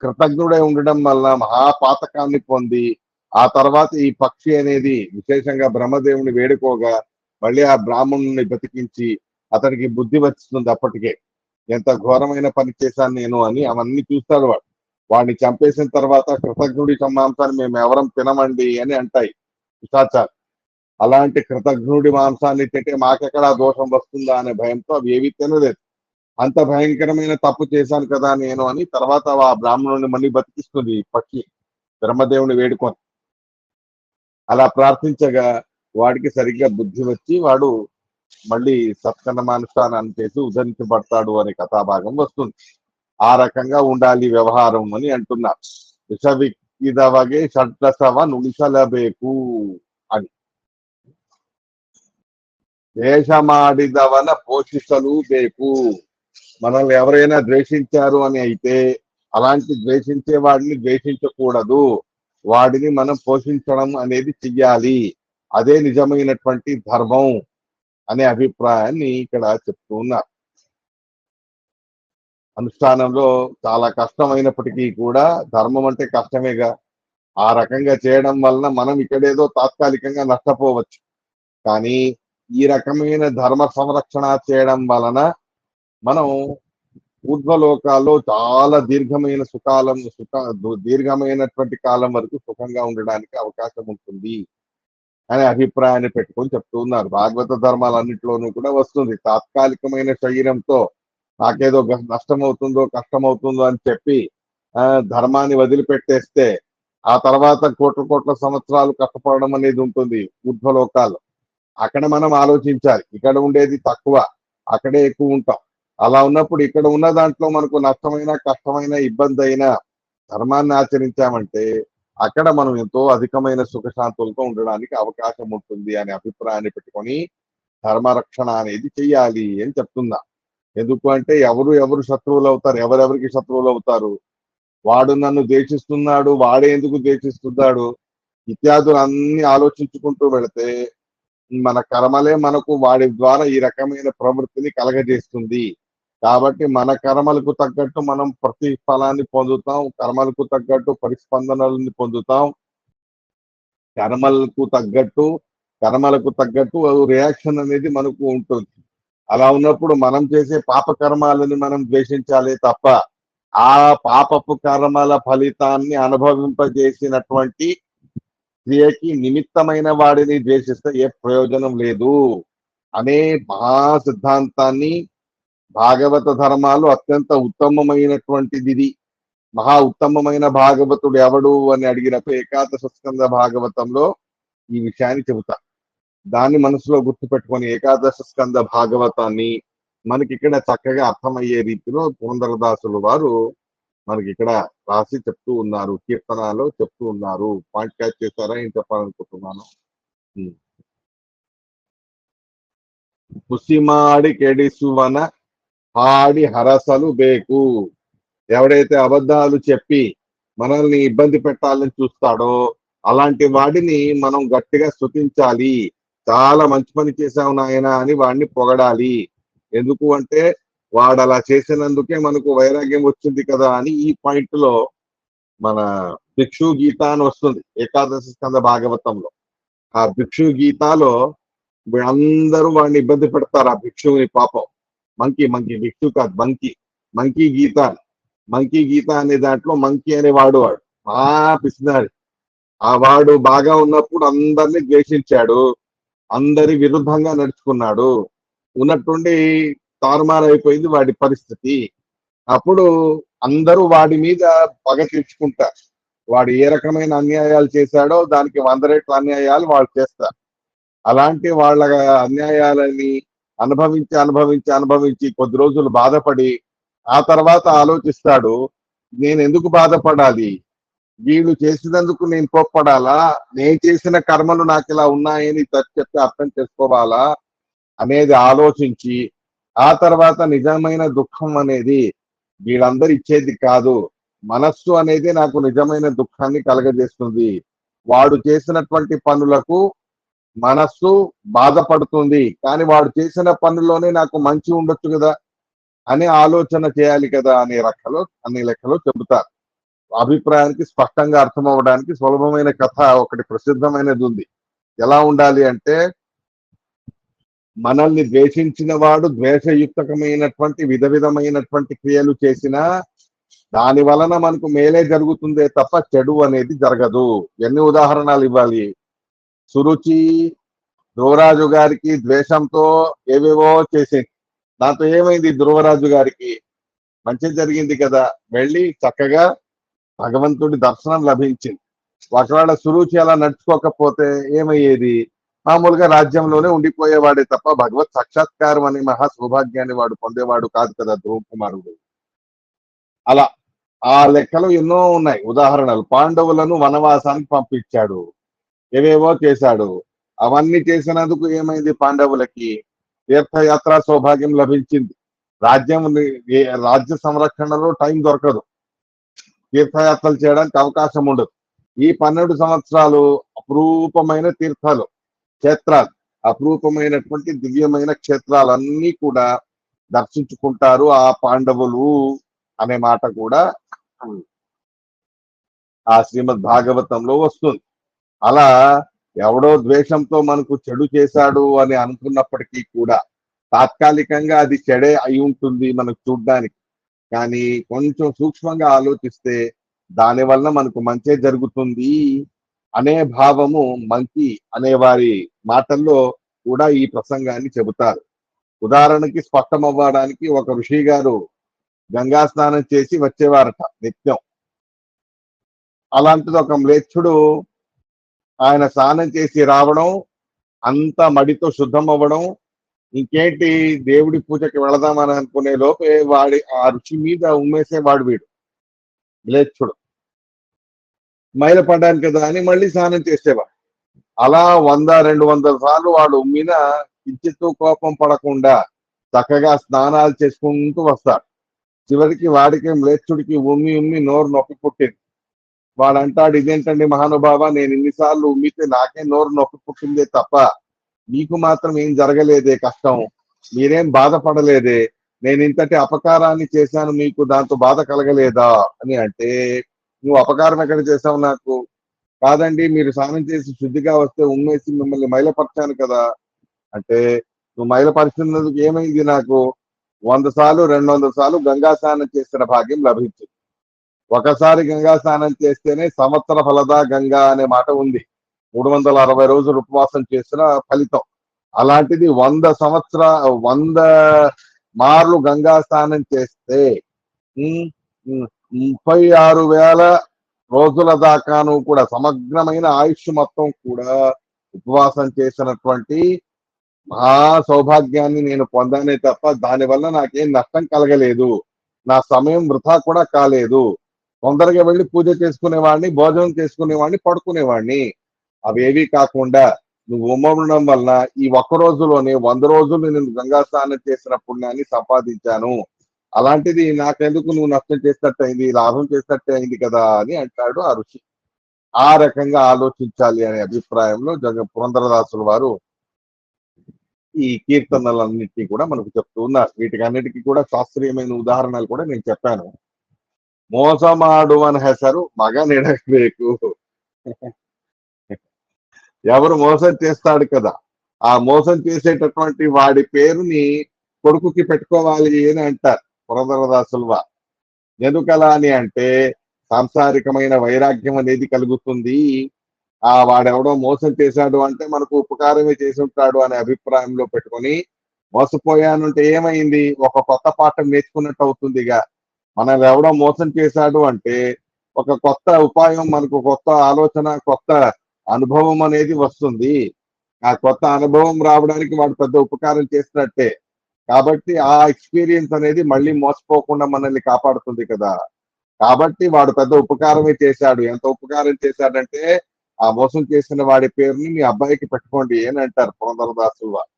కృతజ్ఞుడై ఉండడం వల్ల మహాపాతకాన్ని పొంది ఆ తర్వాత ఈ పక్షి అనేది విశేషంగా బ్రహ్మదేవుని వేడుకోగా మళ్ళీ ఆ బ్రాహ్మణుని బతికించి అతనికి బుద్ధి వస్తుంది. అప్పటికే ఎంత ఘోరమైన పని చేశాను నేను అని అవన్నీ చూస్తాడు వాడు. వాడిని చంపేసిన తర్వాత కృతజ్ఞుడి మాంసాన్ని మేము ఎవరం తినమండి అని అంటాయి పిశాచాలు. అలాంటి కృతజ్ఞుడి మాంసాన్ని తింటే మాకెక్కడా దోషం వస్తుందా అనే భయంతో అవి ఏవి తినలేదు. అంత భయంకరమైన తప్పు చేశాను కదా నేను అని తర్వాత ఆ బ్రాహ్మణుని మళ్ళీ బతికిస్తుంది ఈ పక్షి బ్రహ్మదేవుని వేడుకొని. అలా ప్రార్థించగా వాడికి సరిగ్గా బుద్ధి వచ్చి వాడు మళ్ళీ సత్కర్మానుష్ఠానాన్ని చేసి ఉద్ధరించబడతాడు అనే కథాభాగం వస్తుంది. ఆ రకంగా ఉండాలి వ్యవహారం అని అంటున్నారు. విషవిక్కిదవగే షడ్రసవ నుడిసలಬೇಕು అని. దేశమాడిదవన పోషిసలు బేకు. మనల్ని ఎవరైనా ద్వేషించారు అని అయితే అలాంటి ద్వేషించే వాడిని ద్వేషించకూడదు, వాడిని మనం పోషించడం అనేది చెయ్యాలి. అదే నిజమైనటువంటి ధర్మం అనే అభిప్రాయాన్ని ఇక్కడ చెప్తూ ఉన్నారు. అనుష్ఠానంలో చాలా కష్టమైనప్పటికీ కూడా ధర్మం అంటే కష్టమేగా. ఆ రకంగా చేయడం వలన మనం ఇక్కడేదో తాత్కాలికంగా నష్టపోవచ్చు, కానీ ఈ రకమైన ధర్మ సంరక్షణ చేయడం వలన మనం ఊర్ధ్వలోకాల్లో చాలా దీర్ఘమైనటువంటి కాలం వరకు సుఖంగా ఉండడానికి అవకాశం ఉంటుంది అనే అభిప్రాయాన్ని పెట్టుకొని చెప్తూ ఉన్నారు. భాగవత ధర్మాలన్నింటిలోనూ కూడా వస్తుంది. తాత్కాలికమైన శరీరంతో నాకేదో నష్టమవుతుందో కష్టమవుతుందో అని చెప్పి ధర్మాన్ని వదిలిపెట్టేస్తే ఆ తర్వాత కోట్ల సంవత్సరాలు కష్టపడడం అనేది ఉంటుంది ఊర్ధ్వలోకాల్లో. అక్కడ మనం ఆలోచించాలి, ఇక్కడ ఉండేది తక్కువ, అక్కడే ఎక్కువ ఉంటాం. అలా ఉన్నప్పుడు ఇక్కడ ఉన్న దాంట్లో మనకు నష్టమైన కష్టమైన ఇబ్బంది అయినా ధర్మాన్ని ఆచరించామంటే అక్కడ మనం ఎంతో అధికమైన సుఖశాంతులతో ఉండడానికి అవకాశం ఉంటుంది అనే అభిప్రాయాన్ని పెట్టుకొని ధర్మరక్షణ అనేది చెయ్యాలి అని చెప్తున్నా. ఎందుకు అంటే ఎవరు శత్రువులు అవుతారు, ఎవరెవరికి శత్రువులు అవుతారు, వాడు నన్ను ద్వేషిస్తున్నాడు, వాడే ఎందుకు ద్వేషిస్తున్నాడు ఇత్యాదులు అన్ని ఆలోచించుకుంటూ వెళితే మన కర్మలే మనకు వాడి ద్వారా ఈ రకమైన ప్రవృత్తిని కలగజేస్తుంది. కాబట్టి మన కర్మలకు తగ్గట్టు మనం ప్రతిఫలాన్ని పొందుతాం, కర్మలకు తగ్గట్టు పరిస్పందనలను పొందుతాం, కర్మలకు తగ్గట్టు రియాక్షన్ అనేది మనకు ఉంటుంది. అలా ఉన్నప్పుడు మనం చేసే పాప కర్మాలని మనం ద్వేషించాలి తప్ప ఆ పాపపు కర్మల ఫలితాన్ని అనుభవింపజేసినటువంటి క్రియకి నిమిత్తమైన వాడిని ద్వేషిస్తే ఏ ప్రయోజనం లేదు అనే మహా సిద్ధాంతాన్ని భాగవత ధర్మాలు అత్యంత ఉత్తమమైనటువంటిది. మహా ఉత్తమమైన భాగవతుడు ఎవడు అని అడిగినప్పుడు ఏకాదశ స్కంద భాగవతంలో ఈ విషయాన్ని చెబుతా. దాన్ని మనసులో గుర్తుపెట్టుకొని ఏకాదశ స్కంద భాగవతాన్ని మనకి ఇక్కడ చక్కగా అర్థమయ్యే రీతిలో పురంధరదాసులు వారు మనకి ఇక్కడ రాసి చెప్తూ ఉన్నారు, కీర్తనలో చెప్తూ ఉన్నారు. పాయింట్ క్యాచ్ చేశారా ఏం చెప్పాలనుకుంటున్నాను. పుసిమాడి కెడిసువన హాడి హరసలు బేకు. ఎవడైతే అబద్ధాలు చెప్పి మనల్ని ఇబ్బంది పెట్టాలని చూస్తాడో అలాంటి వాడిని మనం గట్టిగా స్తుతించాలి. చాలా మంచి పని చేశావు నాయన అని వాడిని పొగడాలి. ఎందుకు అంటే వాడు అలా చేసినందుకే మనకు వైరాగ్యం వచ్చింది కదా అని ఈ పాయింట్ లో మన భిక్షు గీత అని వస్తుంది ఏకాదశ స్కంద భాగవతంలో. ఆ భిక్షు గీతాలో అందరూ వాడిని ఇబ్బంది పెడతారు. ఆ భిక్షువుని పాపం మంకీ భిక్షు కాదు మంకీ గీత అనే దాంట్లో మంకీ అనే వాడు పిసినాడు. ఆ వాడు బాగా ఉన్నప్పుడు అందరినీ ద్వేషించాడు, అందరి విరుద్ధంగా నడుచుకున్నాడు, ఉన్నట్టుండి తారుమారైపోయింది వాడి పరిస్థితి. అప్పుడు అందరూ వాడి మీద పగ తీర్చుకుంటారు. వాడు ఏ రకమైన అన్యాయాలు చేశాడో దానికి 100 రెట్ల అన్యాయాలు వాళ్ళు చేస్తారు. అలాంటి వాళ్ళ అన్యాయాలని అనుభవించి కొద్ది రోజులు బాధపడి ఆ తర్వాత ఆలోచిస్తాడు, నేను ఎందుకు బాధపడాలి, వీళ్ళు చేసినందుకు నేను కోప్పడాలా, నేను చేసిన కర్మలు నాకు ఇలా ఉన్నాయని చెప్పి అర్థం చేసుకోవాలా అనేది ఆలోచించి, ఆ తర్వాత నిజమైన దుఃఖం అనేది వీళ్ళందరూ ఇచ్చేది కాదు, మనస్సు అనేది నాకు నిజమైన దుఃఖాన్ని కలగజేస్తుంది. వాడు చేసినటువంటి పనులకు మనస్సు బాధపడుతుంది, కానీ వాడు చేసిన పనుల్లోనే నాకు మంచి ఉండొచ్చు కదా అని ఆలోచన చేయాలి కదా అనే లెక్కలో చెబుతారు. అభిప్రాయానికి స్పష్టంగా అర్థం అవ్వడానికి సులభమైన కథ ఒకటి ప్రసిద్ధమైనది ఉంది. ఎలా ఉండాలి అంటే, మనల్ని ద్వేషించిన వాడు ద్వేషయుక్తకమైనటువంటి విధమైనటువంటి క్రియలు చేసినా దాని వలన మనకు మేలే జరుగుతుందే తప్ప చెడు అనేది జరగదు. ఎన్ని ఉదాహరణలు ఇవ్వాలి? సురుచి ధ్రువరాజు గారికి ద్వేషంతో ఏవేవో చేసింది. దాంతో ఏమైంది? ధ్రువరాజు గారికి మంచి జరిగింది కదా, వెళ్ళి చక్కగా భగవంతుడి దర్శనం లభించింది. ఒకవేళ సురుచి అలా నడుచుకోకపోతే ఏమయ్యేది? మామూలుగా రాజ్యంలోనే ఉండిపోయేవాడే తప్ప భగవత్ సాక్షాత్కారం అనే మహా సౌభాగ్యాన్ని వాడు పొందేవాడు కాదు కదా ధ్రువ కుమారుడు. అలా ఆ లెక్కలు ఎన్నో ఉన్నాయి ఉదాహరణలు. పాండవులను వనవాసానికి పంపించాడు, ఏవేవో చేశాడు. అవన్నీ చేసినందుకు ఏమైంది? పాండవులకి తీర్థయాత్ర సౌభాగ్యం లభించింది. రాజ్య సంరక్షణలో టైం దొరకదు, తీర్థయాత్రలు చేయడానికి అవకాశం ఉండదు. ఈ 12 సంవత్సరాలు అపురూపమైన తీర్థాలు, క్షేత్రాలు, అపురూపమైనటువంటి దివ్యమైన క్షేత్రాలన్నీ కూడా దర్శించుకుంటారు ఆ పాండవులు అనే మాట కూడా ఆ శ్రీమద్ భాగవతంలో వస్తుంది. అలా ఎవడో ద్వేషంతో మనకు చెడు చేశాడు అని అనుకున్నప్పటికీ కూడా తాత్కాలికంగా అది చెడే అయి ఉంటుంది మనకు చూడ్డానికి. కానీ కొంచెం సూక్ష్మంగా ఆలోచిస్తే దాని వలన మనకు మంచే జరుగుతుంది అనే భావము మంచి అనే వారి మాటల్లో కూడా ఈ ప్రసంగాన్ని చెబుతారు. ఉదాహరణకి స్పష్టం అవ్వడానికి, ఒక ఋషి గారు గంగా స్నానం చేసి వచ్చేవారట నిత్యం. అలాంటిది ఒక మ్లేచ్ఛుడు ఆయన స్నానం చేసి రావడం, అంత మడితో శుద్ధం అవ్వడం, ఇంకేంటి దేవుడి పూజకి వెళదామని అనుకునే లోపే ఆ రుచి మీద ఉమ్మేసేవాడు వీడు మ్లేచ్ఛుడు. మైలపడ్డాను కదా అని మళ్ళీ స్నానం చేసేవాడు. అలా 100-200 సార్లు వాడు ఉమ్మిన కించిత్తు కోపం పడకుండా చక్కగా స్నానాలు చేసుకుంటూ వస్తాడు. చివరికి వాడికి మ్లేచ్ఛుడికి ఉమ్మి ఉమ్మి నోరు నొప్పి పుట్టింది. వాడు అంటాడు, ఇదేంటండి మహానుభావ, నేను ఇన్నిసార్లు ఉమ్మితే నాకే నోరు నొప్పి పుట్టిందే తప్ప మీకు మాత్రం ఏం జరగలేదే కష్టం, మీరేం బాధపడలేదే, నేను ఇంతటి అపకారాన్ని చేశాను మీకు దాంతో బాధ కలగలేదా అని అంటే, నువ్వు అపకారం ఎక్కడ చేసావు నాకు? కాదండి, మీరు స్నానం చేసి శుద్ధిగా వస్తే ఉమ్మేసి మిమ్మల్ని మైలపరిచాను కదా అంటే, నువ్వు మైలపరిచినందుకు ఏమైంది? నాకు 100 సార్లు 200 సార్లు గంగా స్నానం చేసిన భాగ్యం లభించింది. ఒకసారి గంగా స్నానం చేస్తేనే సంవత్సర ఫలదా గంగా అనే మాట ఉంది. 360 రోజులు ఉపవాసం చేసిన ఫలితం. అలాంటిది 100 మార్లు గంగా స్నానం చేస్తే 36,000 రోజుల దాకాను కూడా సమగ్రమైన ఆయుష్ మొత్తం కూడా ఉపవాసం చేసినటువంటి మహా సౌభాగ్యాన్ని నేను పొందానే తప్ప దానివల్ల నాకేం నష్టం కలగలేదు, నా సమయం వృథా కూడా కాలేదు. తొందరగా వెళ్ళి పూజ చేసుకునేవాడిని, భోజనం చేసుకునేవాడిని, పడుకునేవాడిని. అవేవి కాకుండా నువ్వు ఉమ్మడం వల్ల ఈ ఒక్క రోజులోనే 100 రోజులు నేను గంగా స్నానం చేసిన పుణ్యాన్ని సంపాదించాను. అలాంటిది నాకెందుకు నువ్వు నష్టం చేసినట్టు అయింది, లాభం చేసినట్టు అయింది కదా అని అంటాడు ఆ ఋషి. ఆ రకంగా ఆలోచించాలి అనే అభిప్రాయంలో పురంధరదాసుల వారు ఈ కీర్తనలన్నింటినీ కూడా మనకు చెప్తూ ఉన్నారు. వీటికన్నిటికీ కూడా శాస్త్రీయమైన ఉదాహరణలు కూడా నేను చెప్పాను. మోసమాడువన ಹೆಸರು మగనిడಬೇಕು. ఎవరు మోసం చేస్తాడు కదా, ఆ మోసం చేసేటటువంటి వాడి పేరుని కొడుకుకి పెట్టుకోవాలి అని అంటారు పురంధరదాసుల వారు. ఎందుకలా అని అంటే, సాంసారికమైన వైరాగ్యం అనేది కలుగుతుంది. వాడెవడో మోసం చేశాడు అంటే మనకు ఉపకారమే చేసి ఉంటాడు అనే అభిప్రాయంలో పెట్టుకొని మోసపోయానంటే ఏమైంది? ఒక కొత్త పాఠం నేర్చుకున్నట్టు అవుతుందిగా. మనల్ని ఎవడో మోసం చేశాడు అంటే ఒక కొత్త ఉపాయం, మనకు కొత్త ఆలోచన, కొత్త అనుభవం అనేది వస్తుంది. ఆ కొత్త అనుభవం రావడానికి వాడు పెద్ద ఉపకారం చేసినట్టే. కాబట్టి ఆ ఎక్స్పీరియన్స్ అనేది మళ్ళీ మోసపోకుండా మనల్ని కాపాడుతుంది కదా. కాబట్టి వాడు పెద్ద ఉపకారమే చేశాడు. ఎంత ఉపకారం చేశాడంటే ఆ మోసం చేసిన వాడి పేరుని మీ అబ్బాయికి పెట్టుకోండి అని అంటారు పురంధరదాసులు వారు.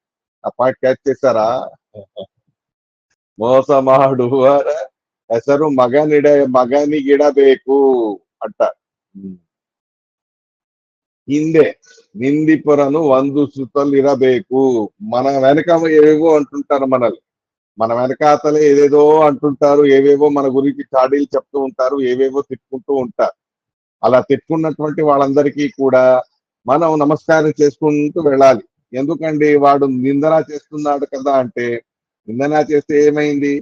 ఆ పాయింట్ క్యాచ్ చేశారా? ಮೋಸ ಮಾಡುವರ ಹೆಸರು ಮಗನಿಗಿಡಬೇಕು ಅಂಟ. ಹಿಂದೆ నిందిపురను 100 సుతలు ఇరಬೇಕು. మన వెనక ఏవేవో అంటుంటారు మనల్ని. మన వెనకాతలే ఏదేదో అంటుంటారు, ఏవేవో మన గురించి చాడీలు చెప్తూ ఉంటారు, ఏవేవో తిట్టుకుంటూ ఉంటారు. అలా తిట్టుకున్నటువంటి వాళ్ళందరికీ కూడా మనం నమస్కారం చేసుకుంటూ వెళ్ళాలి. ఎందుకండి వాడు నిందన చేస్తున్నాడు కదా అంటే, నిందన చేస్తే ఏమైంది?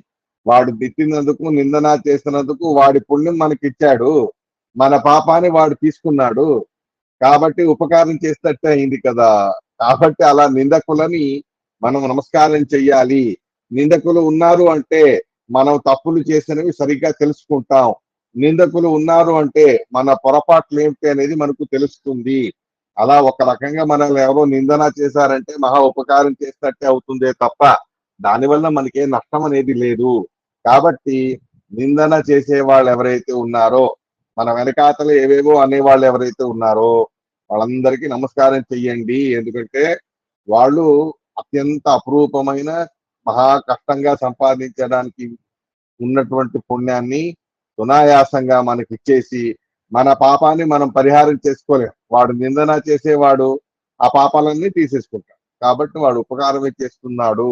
వాడు తిట్టినందుకు, నిందన చేసినందుకు వాడి పుణ్యం మనకిచ్చాడు, మన పాపాన్ని వాడు తీసుకున్నాడు. కాబట్టి ఉపకారం చేసినట్టే అయింది కదా. కాబట్టి అలా నిందకులని మనం నమస్కారం చెయ్యాలి. నిందకులు ఉన్నారు అంటే మనం తప్పులు చేసినవి సరిగ్గా తెలుసుకుంటాం. నిందకులు ఉన్నారు అంటే మన పొరపాట్లు ఏమిటి అనేది మనకు తెలుస్తుంది. అలా ఒక రకంగా మనల్ని ఎవరో నిందన చేశారంటే మహా ఉపకారం చేసినట్టే అవుతుందే తప్ప దానివల్ల మనకే నష్టం అనేది లేదు. కాబట్టి నిందన చేసే వాళ్ళు ఎవరైతే ఉన్నారో, మన వెనకాతలు ఏవేవో అనేవాళ్ళు ఎవరైతే ఉన్నారో వాళ్ళందరికీ నమస్కారం చెయ్యండి. ఎందుకంటే వాళ్ళు అత్యంత అపురూపమైన మహా కష్టంగా సంపాదించడానికి ఉన్నటువంటి పుణ్యాన్ని సునాయాసంగా మనకి ఇచ్చేసి మన పాపాన్ని మనం పరిహారం చేసుకోలేం. వాడు నిందన చేసేవాడు ఆ పాపాలన్నీ తీసేసుకుంటాడు. కాబట్టి వాడు ఉపకారమే చేస్తున్నాడు.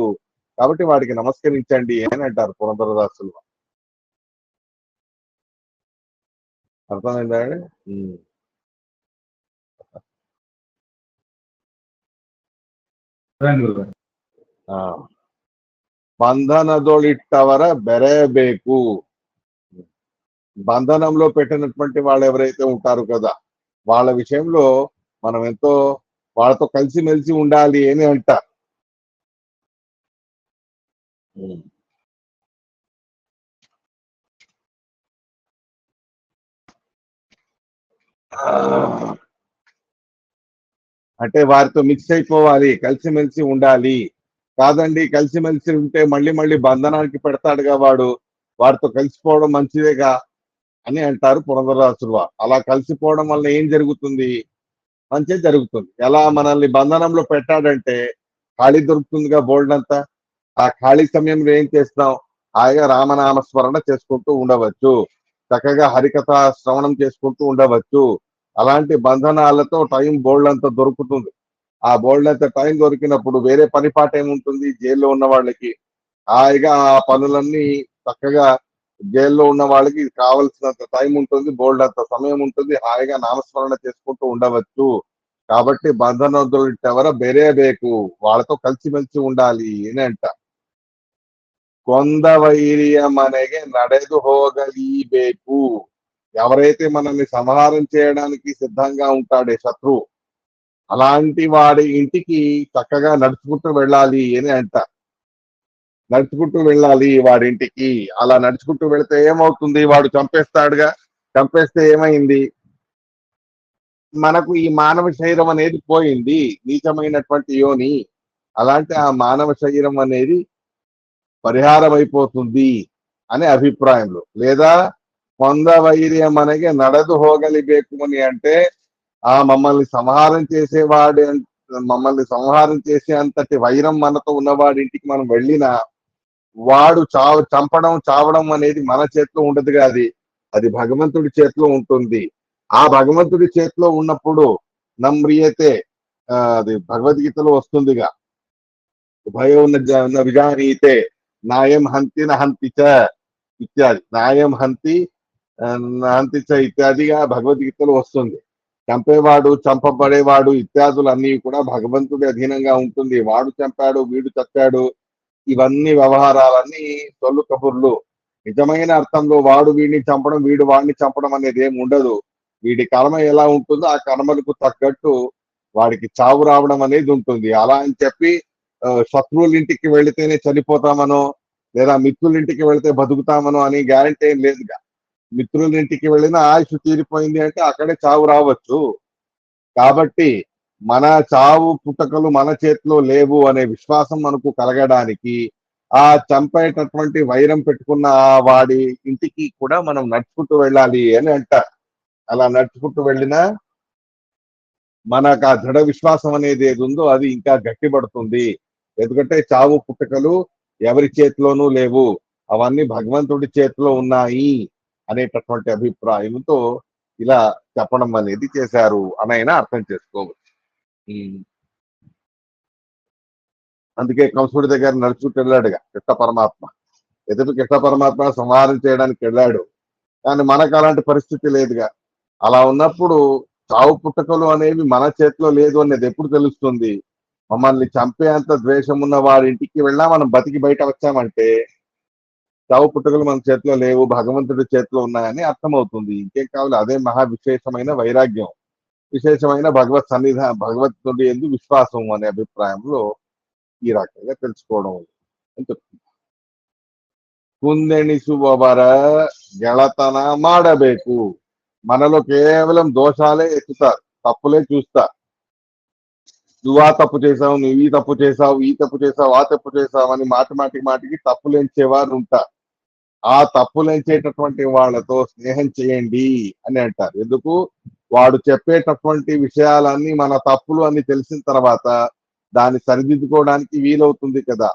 కాబట్టి వాడికి నమస్కరించండి అని అంటారు పురంధరదాసులు. అర్థమైందా? బంధనదొಳಿಟ್ಟವರ ಬೆರೆಯಬೇಕು. బంధనంలో పెట్టినటువంటి వాళ్ళు ఎవరైతే ఉంటారు కదా, వాళ్ళ విషయంలో మనం ఎంతో వాళ్ళతో కలిసిమెలిసి ఉండాలి అని అంటారు. అంటే వారితో మిక్స్ అయిపోవాలి, కలిసిమెలిసి ఉండాలి. కాదండి కలిసిమెలిసి ఉంటే మళ్ళీ మళ్ళీ బంధనానికి పెడతాడుగా వాడు, వారితో కలిసిపోవడం మంచిదేగా అని అంటారు పురంధరదాసులు వారు. అలా కలిసిపోవడం వల్ల ఏం జరుగుతుంది? మంచి జరుగుతుంది. ఎలా మనల్ని బంధనంలో పెట్టాడంటే ఖాళీ దొరుకుతుందిగా బోల్డంతా. ఆ ఖాళీ సమయంలో ఏం చేస్తాం? హాయిగా రామనామస్మరణ చేసుకుంటూ ఉండవచ్చు, చక్కగా హరికథ శ్రవణం చేసుకుంటూ ఉండవచ్చు. అలాంటి బంధనాలతో టైం బోల్డంత దొరుకుతుంది. ఆ బోల్డంత టైం దొరికినప్పుడు వేరే పని పాట ఏముంటుంది జైల్లో ఉన్న వాళ్ళకి? హాయిగా ఆ పనులన్నీ చక్కగా జైల్లో ఉన్న వాళ్ళకి కావలసినంత టైం ఉంటుంది, బోల్డంత సమయం ఉంటుంది, హాయిగా నామస్మరణ చేసుకుంటూ ఉండవచ్చు. కాబట్టి బంధనొద్దెవర బెరేಬೇಕು, వాళ్ళతో కలిసిమెలిసి ఉండాలి అని అంట. కొందవైర్య మనಗೆ ನಡೆದು ಹೋಗಲೇಬೇಕು. ఎవరైతే మనల్ని సంహారం చేయడానికి సిద్ధంగా ఉంటాడే శత్రువు, అలాంటి వాడి ఇంటికి చక్కగా నడుచుకుంటూ వెళ్ళాలి అని అంట. నడుచుకుంటూ వెళ్ళాలి వాడింటికి. అలా నడుచుకుంటూ వెళితే ఏమవుతుంది? వాడు చంపేస్తాడుగా. చంపేస్తే ఏమైంది? మనకు ఈ మానవ శరీరం అనేది పోయింది, నీచమైనటువంటి యోని. అలాంటి ఆ మానవ శరీరం అనేది పరిహారం అయిపోతుంది అనే అభిప్రాయంలో. లేదా కొందవైర్యం మనకి నడదు హోగలిబేకు అని అంటే ఆ మమ్మల్ని సంహారం చేసేవాడి, మమ్మల్ని సంహారం చేసే అంతటి వైరం మనతో ఉన్నవాడి ఇంటికి మనం వెళ్ళినా వాడు చంపడం చావడం అనేది మన చేతిలో ఉండదుగా. అది భగవంతుడి చేతిలో ఉంటుంది. ఆ భగవంతుడి చేతిలో ఉన్నప్పుడు నమ్రియతే, అది భగవద్గీతలో వస్తుందిగా, ఉభయం విజానీతే నాయం హంతి నహంతి చ ఇత్యాది. నాయం హంతి హంతి చ ఇత్యాదిగా భగవద్గీతలో వస్తుంది. చంపేవాడు, చంపబడేవాడు ఇత్యాదులు అన్ని కూడా భగవంతుడి అధీనంగా ఉంటుంది. వాడు చంపాడు, వీడు చచ్చాడు, ఇవన్నీ వ్యవహారాలన్నీ సొల్లు కబుర్లు. నిజమైన అర్థంలో వాడు వీడిని చంపడం, వీడు వాడిని చంపడం అనేది ఏమి ఉండదు. వీడి కర్మ ఎలా ఉంటుందో ఆ కర్మలకు తగ్గట్టు వాడికి చావు రావడం అనేది ఉంటుంది. అలా అని చెప్పి శత్రువుల ఇంటికి వెళితేనే చనిపోతామనో, లేదా మిత్రుల ఇంటికి వెళితే బతుకుతామనో అని గ్యారంటీ ఏం లేదుగా. మిత్రుల ఇంటికి వెళ్ళినా ఆయుష్ తీరిపోయింది అంటే అక్కడే చావు రావచ్చు. కాబట్టి మన చావు పుట్టకలు మన చేతిలో లేవు అనే విశ్వాసం మనకు కలగడానికి ఆ చంపేటటువంటి వైరం పెట్టుకున్న ఆ వాడి ఇంటికి కూడా మనం నడుచుకుంటూ వెళ్ళాలి అని అంటారు. అలా నడుచుకుంటూ వెళ్ళినా మనకు ఆ దృఢ విశ్వాసం అనేది ఏది ఉందో అది ఇంకా గట్టిపడుతుంది. ఎందుకంటే చావు పుట్టుకలు ఎవరి చేతిలోనూ లేవు. అవన్నీ భగవంతుడి చేతిలో ఉన్నాయి అనేటటువంటి అభిప్రాయంతో ఇలా చెప్పడం అనేది చేశారు అనైనా అర్థం చేసుకోవచ్చు. ఉమ్. అందుకే కంసుడి దగ్గర నడుచుకుంటూ వెళ్ళాడుగా కృష్ణ పరమాత్మ. ఎదుటి కృష్ణ పరమాత్మ సంహారం చేయడానికి వెళ్ళాడు. కానీ మనకు అలాంటి పరిస్థితి లేదుగా. అలా ఉన్నప్పుడు చావు పుట్టుకలు అనేవి మన చేతిలో లేదు అనేది ఎప్పుడు తెలుస్తుంది? మమ్మల్ని చంపేంత ద్వేషం ఉన్న వారి ఇంటికి వెళ్ళా మనం బతికి బయట వచ్చామంటే చావు పుట్టుకలు మన చేతిలో లేవు, భగవంతుడి చేతిలో ఉన్నాయని అర్థమవుతుంది. ఇంకేం కావాలి? అదే మహా విశేషమైన వైరాగ్యం, విశేషమైన భగవంతుడి యందు విశ్వాసం అనే అభిప్రాయంలో ఈ రకంగా తెలుసుకోవడం అని చెప్తుంది. ಕುಂದೆಣಿಸುವವರ ಗೆಳತನ ಮಾಡಬೇಕು. మనలో కేవలం దోషాలే ఎత్తుతారు, తప్పులే చూస్తారు. నువ్వు ఆ తప్పు చేసావు, నువ్వు ఈ తప్పు చేసావు, ఈ తప్పు చేసావు, ఆ తప్పు చేసావు అని మాటికి తప్పులెంచేవారు ఉంటారు. ఆ తప్పులెంచేటటువంటి వాళ్ళతో స్నేహం చేయండి అని అంటారు. ఎందుకు? వాడు చెప్పేటటువంటి విషయాలన్నీ మన తప్పులు అని తెలిసిన తర్వాత దాన్ని సరిదిద్దుకోవడానికి వీలవుతుంది కదా.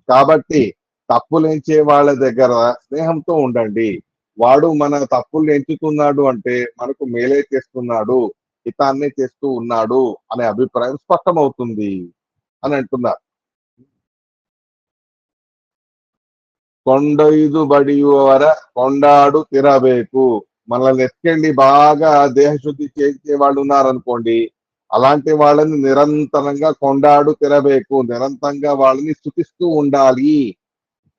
కాబట్టి తప్పులెంచే వాళ్ళ దగ్గర స్నేహంతో ఉండండి. వాడు మన తప్పులు ఎంచుతున్నాడు అంటే మనకు మేలే చేస్తున్నాడు, హితాన్నే చేస్తూ ఉన్నాడు అనే అభిప్రాయం స్పష్టమవుతుంది అని అంటున్నారు. కొండొಯ್ದು బడిಯುವವರ కొండాడు తిరಬೇಕು. మనల్ని ఎత్తుకెళ్ళి బాగా దేహశుద్ధి చేసే వాళ్ళు ఉన్నారనుకోండి, అలాంటి వాళ్ళని నిరంతరంగా కొండాడు తిరಬೇಕು, నిరంతరంగా వాళ్ళని స్తుతిస్తూ ఉండాలి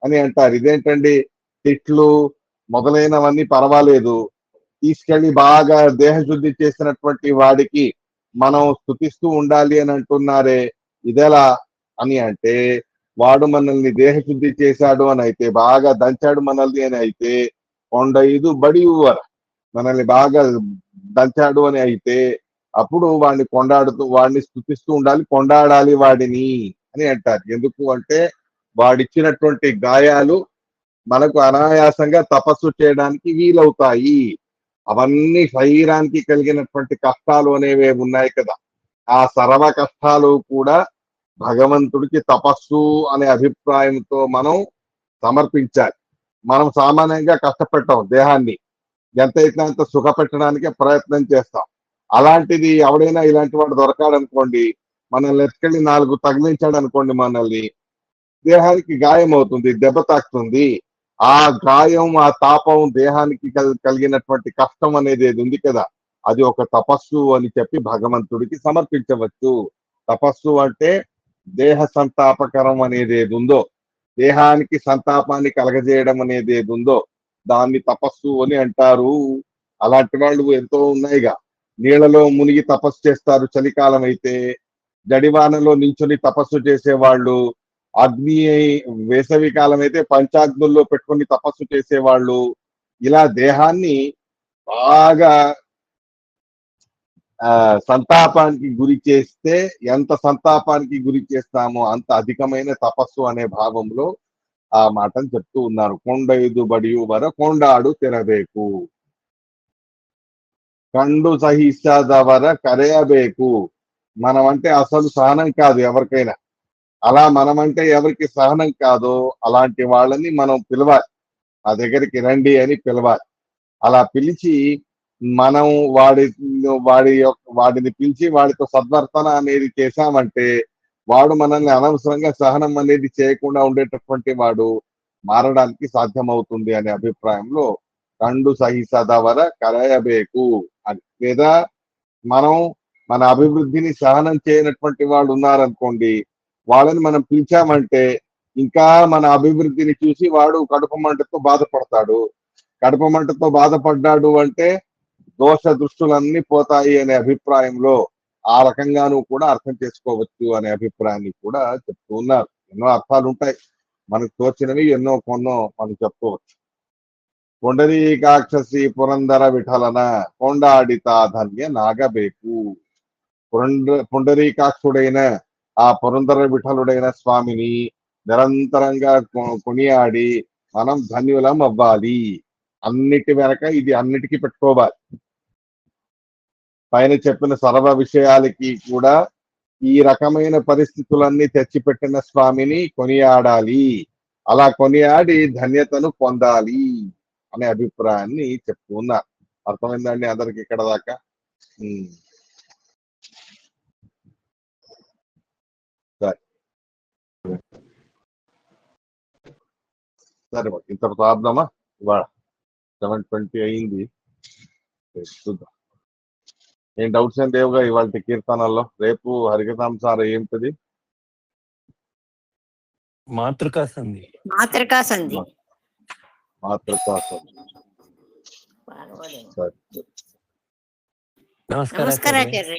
అని అంటారు. ఇదేంటండి, తిట్లు మొదలైనవన్నీ పర్వాలేదు, తీసుకెళ్లి బాగా దేహశుద్ధి చేసినటువంటి వాడికి మనం స్తుతిస్తూ ఉండాలి అని అంటున్నారే, ఇదెలా అని అంటే, వాడు మనల్ని దేహశుద్ధి చేశాడు అని అయితే, బాగా దంచాడు మనల్ని అని అయితే, కొండైదు బడి మనల్ని బాగా దంచాడు అని అయితే, అప్పుడు వాడిని కొండాడుతూ వాడిని స్తుతిస్తూ ఉండాలి, కొండాడాలి వాడిని అని అంటారు. ఎందుకు అంటే వాడిచ్చినటువంటి గాయాలు మనకు అనాయాసంగా తపస్సు చేయడానికి వీలవుతాయి. అవన్నీ శరీరానికి కలిగినటువంటి కష్టాలు అనేవి ఉన్నాయి కదా, ఆ సర్వ కష్టాలు కూడా భగవంతుడికి తపస్సు అనే అభిప్రాయంతో మనం సమర్పించాలి. మనం సామాన్యంగా కష్టపెట్టాం దేహాన్ని, ఎంత అయితే అంత సుఖ పెట్టడానికే ప్రయత్నం చేస్తాం. అలాంటిది ఎవడైనా ఇలాంటి వాడు దొరకాడనుకోండి, మనల్ని ఎత్తుకెళ్ళి 4 తగిలించాడు అనుకోండి, మనల్ని దేహానికి గాయం అవుతుంది, దెబ్బ తాకుతుంది. ఆ గాయం, ఆ తాపం దేహానికి కలిగినటువంటి కష్టం అనేది ఏది ఉంది కదా, అది ఒక తపస్సు అని చెప్పి భగవంతుడికి సమర్పించవచ్చు. తపస్సు అంటే దేహ సంతాపకరం అనేది ఏది ఉందో, దేహానికి సంతాపాన్ని కలగజేయడం అనేది ఏది ఉందో దాన్ని తపస్సు అని అంటారు. అలాంటి వాళ్ళు ఎంతో ఉన్నాయిగా. నీళ్ళలో మునిగి తపస్సు చేస్తారు చలికాలం అయితే, జడివానలో నించుని తపస్సు చేసేవాళ్ళు, అగ్ని వేసవి కాలం అయితే పంచాగ్నుల్లో పెట్టుకొని తపస్సు చేసేవాళ్ళు, ఇలా దేహాన్ని బాగా సంతాపానికి గురి చేస్తే, ఎంత సంతాపానికి గురి చేస్తామో అంత అధికమైన తపస్సు అనే భావంలో ఆ మాటను చెప్తూ ఉన్నారు. కొండైదు బడియువర కొండాడు తిరಬೇಕು, కండు సహిసదవర కರೆಯಬೇಕು. మనం అంటే అసలు సహనం కాదు ఎవరికైనా. అలా మనమంటే ఎవరికి సహనం కాదో అలాంటి వాళ్ళని మనం పిలవాలి, మా దగ్గరికి రండి అని పిలవాలి. అలా పిలిచి మనం వాడిని పిలిచి వాడితో సద్వర్తన అనేది చేశామంటే, వాడు మనల్ని అనవసరంగా సహనం అనేది చేయకుండా ఉండేటటువంటి వాడు మారడానికి సాధ్యమవుతుంది అనే అభిప్రాయంలో కండు సహిసదవర కరయబేకు అని. లేదా మనం మన అభివృద్ధిని సహనం చేయనటువంటి వాళ్ళు ఉన్నారనుకోండి, వాళ్ళని మనం పిలిచామంటే ఇంకా మన అభివృద్ధిని చూసి వాడు కడుపు మంటతో బాధపడతాడు. కడుపు మంటతో బాధపడ్డాడు అంటే దోష దృష్టులన్నీ పోతాయి అనే అభిప్రాయంలో ఆ రకంగాను కూడా అర్థం చేసుకోవచ్చు అనే అభిప్రాయాన్ని కూడా చెప్తూ ఉన్నారు. ఎన్నో అర్థాలు ఉంటాయి, మనకు తోచినవి ఎన్నో కొన్నో మనం చెప్పుకోవచ్చు. పొండరీకాక్షసి పురందర విఠలన కొండాడిత ధన్య నాగబేకు. పుండరీకాక్షుడైన ఆ పురందర విఠలుడైన స్వామిని నిరంతరంగా కొనియాడి మనం ధన్యులం అవ్వాలి. అన్నిటి వెనక ఇది అన్నిటికీ పెట్టుకోవాలి. పైన చెప్పిన సర్వ విషయాలకి కూడా ఈ రకమైన పరిస్థితులన్నీ తెచ్చిపెట్టిన స్వామిని కొనియాడాలి. అలా కొనియాడి ధన్యతను పొందాలి అనే అభిప్రాయాన్ని చెప్తూ ఉన్నారు. అర్థమైందండి అందరికి ఇక్కడ దాకా? సరే మరి ఇంతటితో ఆపుదామా? ఇవాళ 7:20 అయింది. చూద్దాం. ఏం డౌట్స్ ఏం లేవుగా ఇవాళ కీర్తనల్లో? రేపు హరికథాంసార ఏంటిది? మాతృకా సంధి. మాతృకా సంధి. మాతృకా సంధి. సరే. నమస్కారం. నమస్కారాచార్య.